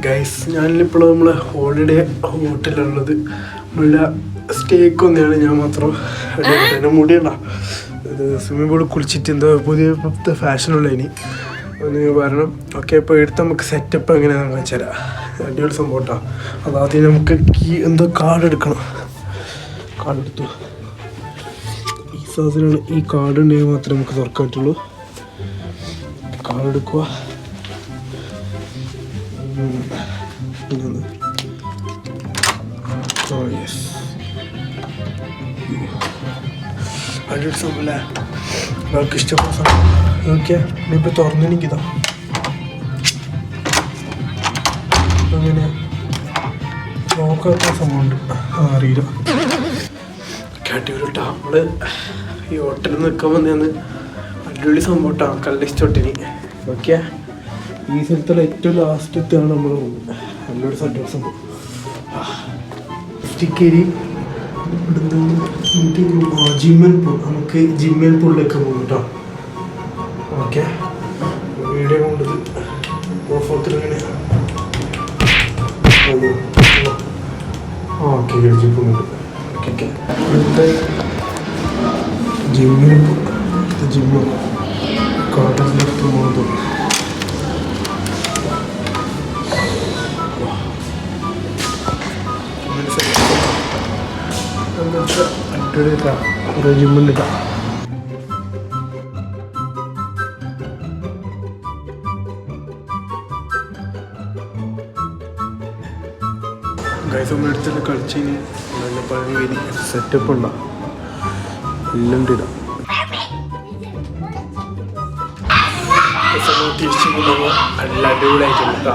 Guys ഞാനിപ്പോൾ നമ്മൾ holiday ഹോട്ടലുള്ളത് നല്ല സ്റ്റേക്ക് ഒന്നെയാണ് ഞാൻ മാത്രം എൻ്റെ മുടിയണ്ട ഇത് സ്വിമ്മിംഗ് പൂളിൽ കുളിച്ചിട്ട് എന്തോ പുതിയ ഫാഷനുള്ള ഇനി ഒന്ന് വരണം. ഓക്കെ, ഇപ്പോൾ എടുത്ത് നമുക്ക് സെറ്റപ്പ് എങ്ങനെയാണെന്ന് വെച്ചുതരാം. അടിപൊളി സംഭവം കേട്ടോ. അതാദ്യം നമുക്ക് എന്തോ കാർഡ് എടുക്കണം. കാർഡ് എടുത്തു. ഈ സാധനമാണ്. ഈ കാർഡ് ഉണ്ടെങ്കിൽ മാത്രമേ നമുക്ക് തുറക്കാൻ പറ്റുള്ളൂ. കാർഡ് എടുക്കുക. അടിപൊളി സംഭവമല്ലേ? നമുക്ക് ഇഷ്ടപ്പെട്ട സാധനം. ഓക്കെ, ഇനിയിപ്പോൾ തുറന്നെനിക്കിതാ അങ്ങനെ നോക്കാത്ത സംഭവമുണ്ട്. അറിയില്ല. അടിപൊളിട്ടാ. നമ്മൾ ഈ ഹോട്ടലിൽ നിൽക്കാൻ വന്നതെന്ന് അടിപൊളി സംഭവം കേട്ടോ. ആൾക്കാരുടെ ഇഷ്ടപ്പെട്ടിനി. ഓക്കെ, ഈ സ്ഥലത്തുള്ള ഏറ്റവും ലാസ്റ്റത്താണ് നമ്മൾ പോകുന്നത്. നല്ലൊരു സംഭവം. ടിക്കേരി ജിമ്മൽ പൂൾ. നമുക്ക് ജിമ്മൽ പൂളിലേക്ക് പോകും കേട്ടോ. ഓക്കെ, വീഡിയോ കൊണ്ടത് ഫോട്ടോത്തിൽ ഇങ്ങനെ ഓക്കെ ജിമ്മുണ്ട്. ഓക്കെ, ഇവിടുത്തെ ജിമ്മിൽ ജിമ്മ് കോട്ടയത്തിനടുത്ത് പോകുന്നത്. അടിപൊളിയാ. കുറേ ജിമ്മുണ്ട് കേട്ടോ. ഗൈസ് നമ്മൾ എടുത്തുള്ള കളിച്ചതിന് നല്ല പഴയ സെറ്റപ്പ് ഉണ്ടോ? എല്ലാം ഉണ്ട്. ഇടാം തിരിച്ചു കൊണ്ടുപോകുമ്പോൾ നല്ല അടിപൊളിയായിട്ടുണ്ട് കേട്ടോ.